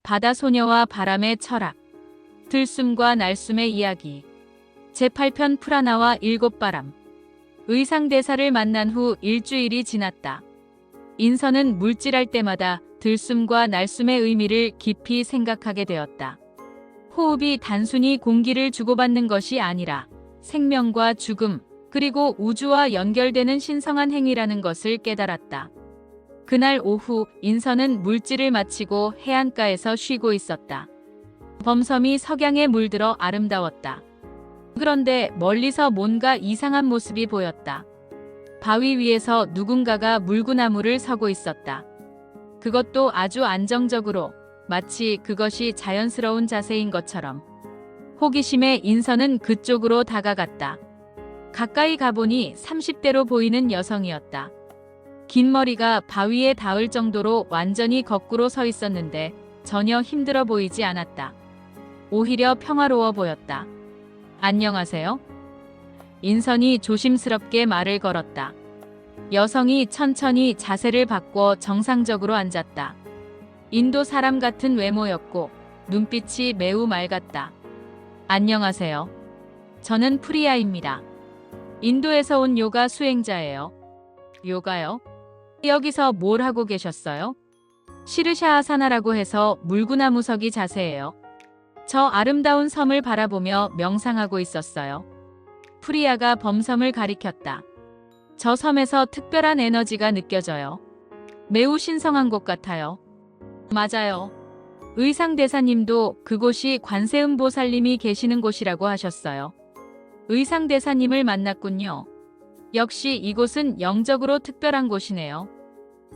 바다소녀와 바람의 철학, 들숨과 날숨의 이야기, 제8편 프라나와 일곱바람. 의상대사를 만난 후 일주일이 지났다. 인선은 물질할 때마다 들숨과 날숨의 의미를 깊이 생각하게 되었다. 호흡이 단순히 공기를 주고받는 것이 아니라 생명과 죽음, 그리고 우주와 연결되는 신성한 행위라는 것을 깨달았다. 그날 오후 인선은 물질을 마치고 해안가에서 쉬고 있었다. 범섬이 석양에 물들어 아름다웠다. 그런데 멀리서 뭔가 이상한 모습이 보였다. 바위 위에서 누군가가 물구나무를 서고 있었다. 그것도 아주 안정적으로, 마치 그것이 자연스러운 자세인 것처럼. 호기심에 인선은 그쪽으로 다가갔다. 가까이 가보니 30대로 보이는 여성이었다. 긴 머리가 바위에 닿을 정도로 완전히 거꾸로 서 있었는데 전혀 힘들어 보이지 않았다. 오히려 평화로워 보였다. 안녕하세요. 인선이 조심스럽게 말을 걸었다. 여성이 천천히 자세를 바꿔 정상적으로 앉았다. 인도 사람 같은 외모였고 눈빛이 매우 맑았다. 안녕하세요. 저는 프리야입니다. 인도에서 온 요가 수행자예요. 요가요? 여기서 뭘 하고 계셨어요? 시르샤아사나라고 해서 물구나무서기 자세예요. 저 아름다운 섬을 바라보며 명상하고 있었어요. 프리야가 범섬을 가리켰다. 저 섬에서 특별한 에너지가 느껴져요. 매우 신성한 곳 같아요. 맞아요. 의상대사님도 그곳이 관세음보살님이 계시는 곳이라고 하셨어요. 의상대사님을 만났군요. 역시 이곳은 영적으로 특별한 곳이네요.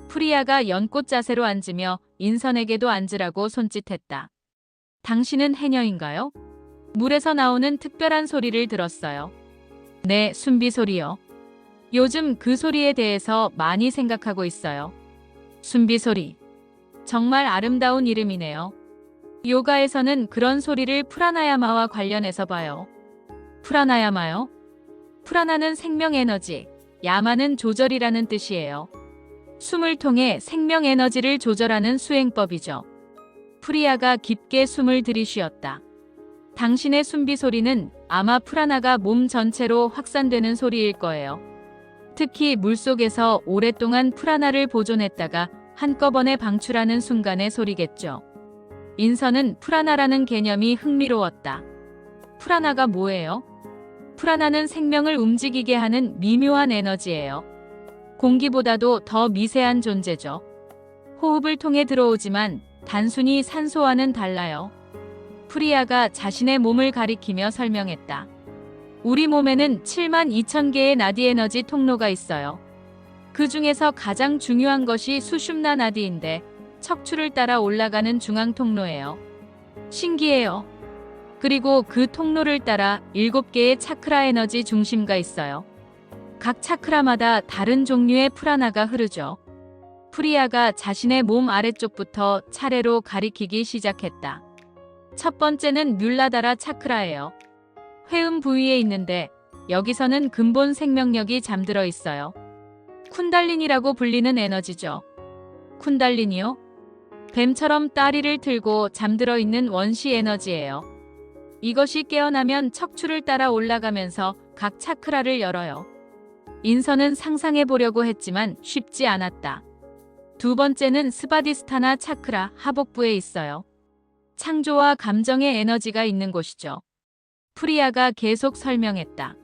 프리야가 연꽃 자세로 앉으며 인선에게도 앉으라고 손짓했다. 당신은 해녀인가요? 물에서 나오는 특별한 소리를 들었어요. 네, 순비 소리요. 요즘 그 소리에 대해서 많이 생각하고 있어요. 순비 소리. 정말 아름다운 이름이네요. 요가에서는 그런 소리를 프라나야마와 관련해서 봐요. 프라나야마요? 프라나는 생명 에너지, 야마는 조절이라는 뜻이에요. 숨을 통해 생명 에너지를 조절하는 수행법이죠. 프리야가 깊게 숨을 들이쉬었다. 당신의 숨비 소리는 아마 프라나가 몸 전체로 확산되는 소리일 거예요. 특히 물속에서 오랫동안 프라나를 보존했다가 한꺼번에 방출하는 순간의 소리겠죠. 인선은 프라나라는 개념이 흥미로웠다. 프라나가 뭐예요? 프라나는 생명을 움직이게 하는 미묘한 에너지예요. 공기보다도 더 미세한 존재죠. 호흡을 통해 들어오지만 단순히 산소와는 달라요. 프리야가 자신의 몸을 가리키며 설명했다. 우리 몸에는 72,000개의 나디 에너지 통로가 있어요. 그 중에서 가장 중요한 것이 수슌나 나디인데 척추를 따라 올라가는 중앙 통로예요. 신기해요. 그리고 그 통로를 따라 7개의 차크라 에너지 중심가 있어요. 각 차크라마다 다른 종류의 프라나가 흐르죠. 프리야가 자신의 몸 아래쪽부터 차례로 가리키기 시작했다. 첫 번째는 뮬라다라 차크라예요. 회음 부위에 있는데 여기서는 근본 생명력이 잠들어 있어요. 쿤달린이라고 불리는 에너지죠. 쿤달린이요? 뱀처럼 다리를 틀고 잠들어 있는 원시 에너지예요. 이것이 깨어나면 척추를 따라 올라가면서 각 차크라를 열어요. 인선은 상상해 보려고 했지만 쉽지 않았다. 두 번째는 스바디스타나 차크라 하복부에 있어요. 창조와 감정의 에너지가 있는 곳이죠. 프리야가 계속 설명했다.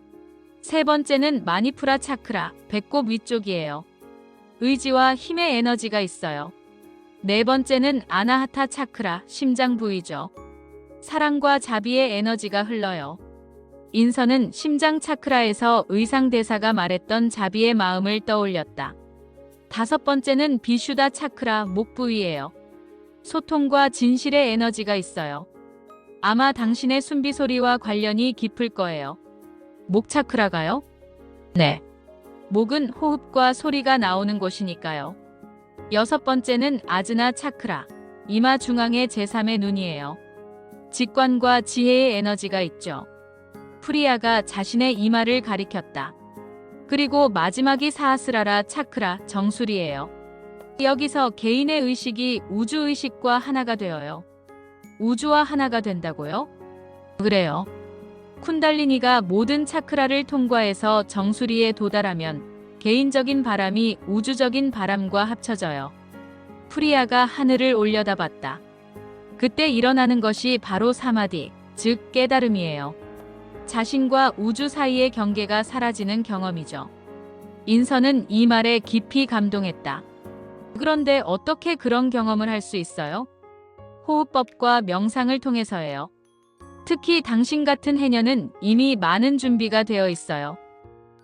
세 번째는 마니푸라 차크라, 배꼽 위쪽이에요. 의지와 힘의 에너지가 있어요. 네 번째는 아나하타 차크라, 심장 부위죠. 사랑과 자비의 에너지가 흘러요. 인선은 심장 차크라에서 의상대사가 말했던 자비의 마음을 떠올렸다. 다섯 번째는 비슈다 차크라, 목 부위예요. 소통과 진실의 에너지가 있어요. 아마 당신의 숨비 소리와 관련이 깊을 거예요. 목 차크라가요? 네. 목은 호흡과 소리가 나오는 곳이니까요. 여섯 번째는 아즈나 차크라, 이마 중앙의 제3의 눈이에요. 직관과 지혜의 에너지가 있죠. 프리야가 자신의 이마를 가리켰다. 그리고 마지막이 사하스라라 차크라, 정수리예요. 여기서 개인의 의식이 우주의식과 하나가 되어요. 우주와 하나가 된다고요? 그래요. 쿤달리니가 모든 차크라를 통과해서 정수리에 도달하면 개인적인 바람이 우주적인 바람과 합쳐져요. 프리아가 하늘을 올려다봤다. 그때 일어나는 것이 바로 사마디, 즉 깨달음이에요. 자신과 우주 사이의 경계가 사라지는 경험이죠. 인선은 이 말에 깊이 감동했다. 그런데 어떻게 그런 경험을 할 수 있어요? 호흡법과 명상을 통해서예요. 특히 당신 같은 해녀는 이미 많은 준비가 되어 있어요.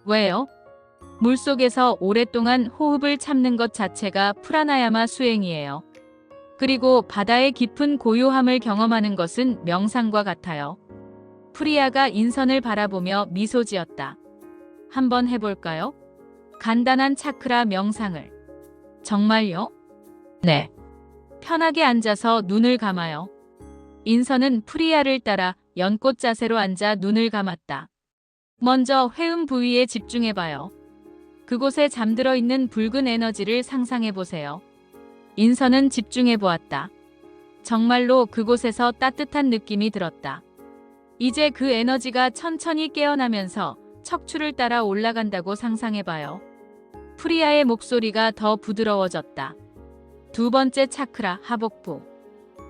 왜요? 물속에서 오랫동안 호흡을 참는 것 자체가 프라나야마 수행이에요. 그리고 바다의 깊은 고요함을 경험하는 것은 명상과 같아요. 프리아가 인선을 바라보며 미소 지었다. 한번 해볼까요? 간단한 차크라 명상을. 정말요? 네. 편하게 앉아서 눈을 감아요. 인선은 프리아를 따라 연꽃 자세로 앉아 눈을 감았다. 먼저 회음 부위에 집중해봐요. 그곳에 잠들어 있는 붉은 에너지를 상상해보세요. 인선은 집중해보았다. 정말로 그곳에서 따뜻한 느낌이 들었다. 이제 그 에너지가 천천히 깨어나면서 척추를 따라 올라간다고 상상해봐요. 프리아의 목소리가 더 부드러워졌다. 두 번째 차크라 하복부.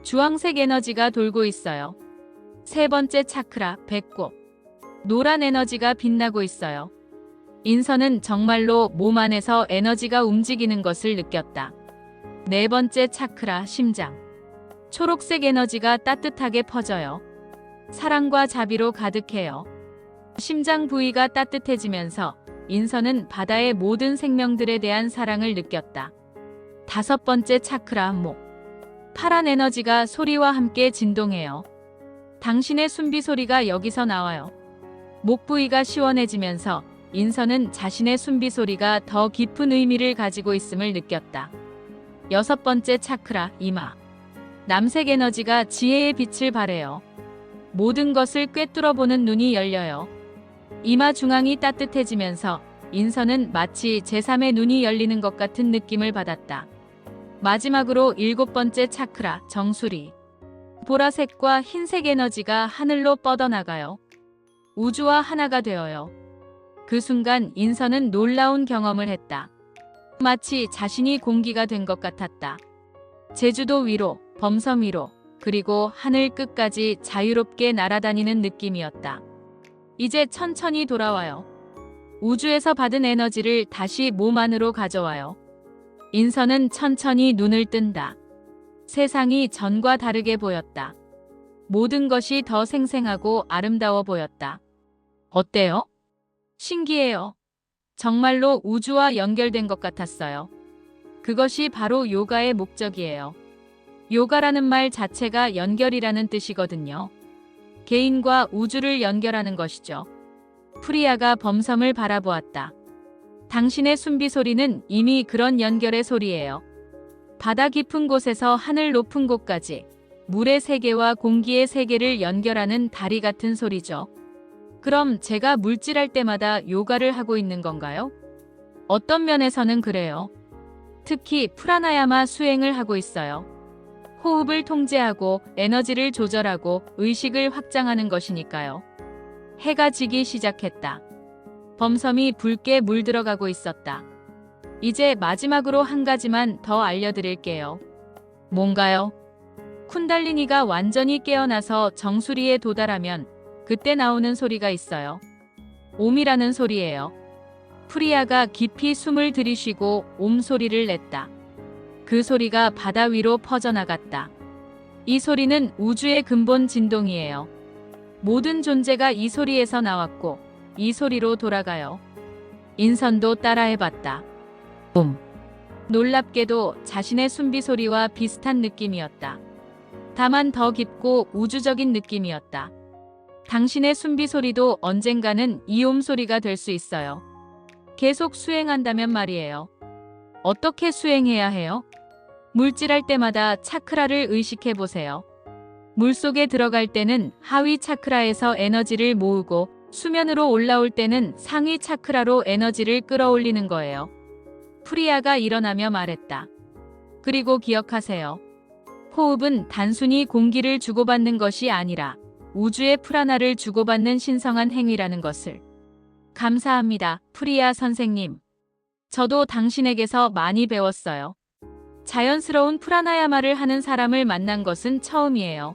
주황색 에너지가 돌고 있어요. 세 번째 차크라 배꼽. 노란 에너지가 빛나고 있어요. 인선은 정말로 몸 안에서 에너지가 움직이는 것을 느꼈다. 네 번째 차크라 심장. 초록색 에너지가 따뜻하게 퍼져요. 사랑과 자비로 가득해요. 심장 부위가 따뜻해지면서 인선은 바다의 모든 생명들에 대한 사랑을 느꼈다. 다섯 번째 차크라 목. 파란 에너지가 소리와 함께 진동해요. 당신의 숨비 소리가 여기서 나와요. 목 부위가 시원해지면서 인선은 자신의 숨비 소리가 더 깊은 의미를 가지고 있음을 느꼈다. 여섯 번째 차크라 이마. 남색 에너지가 지혜의 빛을 발해요. 모든 것을 꿰뚫어보는 눈이 열려요. 이마 중앙이 따뜻해지면서 인선은 마치 제3의 눈이 열리는 것 같은 느낌을 받았다. 마지막으로 일곱 번째 차크라 정수리. 보라색과 흰색 에너지가 하늘로 뻗어나가요. 우주와 하나가 되어요. 그 순간 인선은 놀라운 경험을 했다. 마치 자신이 공기가 된 것 같았다. 제주도 위로, 범섬 위로, 그리고 하늘 끝까지 자유롭게 날아다니는 느낌이었다. 이제 천천히 돌아와요. 우주에서 받은 에너지를 다시 몸 안으로 가져와요. 인선은 천천히 눈을 뜬다. 세상이 전과 다르게 보였다. 모든 것이 더 생생하고 아름다워 보였다. 어때요? 신기해요. 정말로 우주와 연결된 것 같았어요. 그것이 바로 요가의 목적이에요. 요가라는 말 자체가 연결이라는 뜻이거든요. 개인과 우주를 연결하는 것이죠. 프리아가 범섬을 바라보았다. 당신의 숨비 소리는 이미 그런 연결의 소리예요. 바다 깊은 곳에서 하늘 높은 곳까지 물의 세계와 공기의 세계를 연결하는 다리 같은 소리죠. 그럼 제가 물질할 때마다 요가를 하고 있는 건가요? 어떤 면에서는 그래요. 특히 프라나야마 수행을 하고 있어요. 호흡을 통제하고 에너지를 조절하고 의식을 확장하는 것이니까요. 해가 지기 시작했다. 범섬이 붉게 물들어가고 있었다. 이제 마지막으로 한 가지만 더 알려드릴게요. 뭔가요? 쿤달리니가 완전히 깨어나서 정수리에 도달하면 그때 나오는 소리가 있어요. 옴이라는 소리예요. 프리아가 깊이 숨을 들이쉬고 옴 소리를 냈다. 그 소리가 바다 위로 퍼져나갔다. 이 소리는 우주의 근본 진동이에요. 모든 존재가 이 소리에서 나왔고 이 소리로 돌아가요. 인선도 따라해봤다. 옴. 놀랍게도 자신의 숨비 소리와 비슷한 느낌이었다. 다만 더 깊고 우주적인 느낌이었다. 당신의 숨비 소리도 언젠가는 이 옴 소리가 될 수 있어요. 계속 수행한다면 말이에요. 어떻게 수행해야 해요? 물질할 때마다 차크라를 의식해 보세요. 물속에 들어갈 때는 하위 차크라에서 에너지를 모으고 수면으로 올라올 때는 상위 차크라로 에너지를 끌어올리는 거예요. 프리아가 일어나며 말했다. 그리고 기억하세요. 호흡은 단순히 공기를 주고받는 것이 아니라 우주의 프라나를 주고받는 신성한 행위라는 것을. 감사합니다, 프리야 선생님. 저도 당신에게서 많이 배웠어요. 자연스러운 프라나야마를 하는 사람을 만난 것은 처음이에요.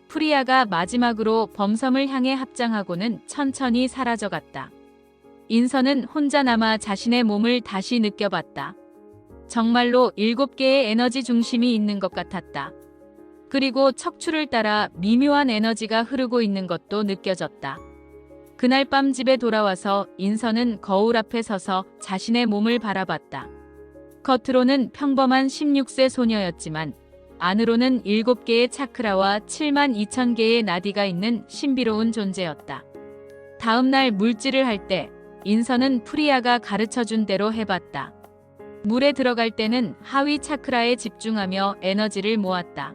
프리야가 마지막으로 범섬을 향해 합장하고는 천천히 사라져갔다. 인선은 혼자 남아 자신의 몸을 다시 느껴봤다. 정말로 7개의 에너지 중심이 있는 것 같았다. 그리고 척추를 따라 미묘한 에너지가 흐르고 있는 것도 느껴졌다. 그날 밤 집에 돌아와서 인선은 거울 앞에 서서 자신의 몸을 바라봤다. 겉으로는 평범한 16세 소녀였지만 안으로는 7개의 차크라와 72,000개의 나디가 있는 신비로운 존재였다. 다음 날 물질을 할 때 인선은 프리야가 가르쳐준 대로 해봤다. 물에 들어갈 때는 하위 차크라에 집중하며 에너지를 모았다.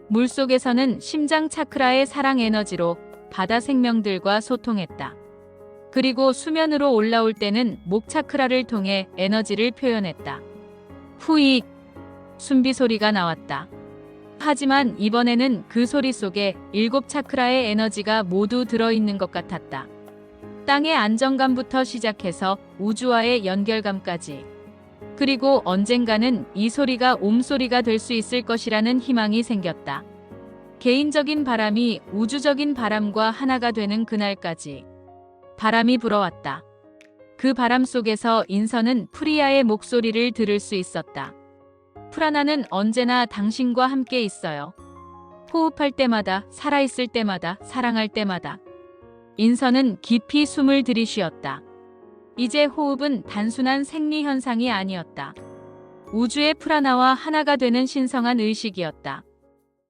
물속에서는 심장 차크라의 사랑 에너지로 바다 생명들과 소통했다. 그리고 수면으로 올라올 때는 목 차크라를 통해 에너지를 표현했다. 후익! 숨비 소리가 나왔다. 하지만 이번에는 그 소리 속에 7 차크라의 에너지가 모두 들어있는 것 같았다. 땅의 안정감부터 시작해서 우주와의 연결감까지. 그리고 언젠가는 이 소리가 옴소리가 될 수 있을 것이라는 희망이 생겼다. 개인적인 바람이 우주적인 바람과 하나가 되는 그날까지. 바람이 불어왔다. 그 바람 속에서 인선은 프리야의 목소리를 들을 수 있었다. 프라나는 언제나 당신과 함께 있어요. 호흡할 때마다, 살아있을 때마다, 사랑할 때마다. 인선은 깊이 숨을 들이쉬었다. 이제 호흡은 단순한 생리 현상이 아니었다. 우주의 프라나와 하나가 되는 신성한 의식이었다.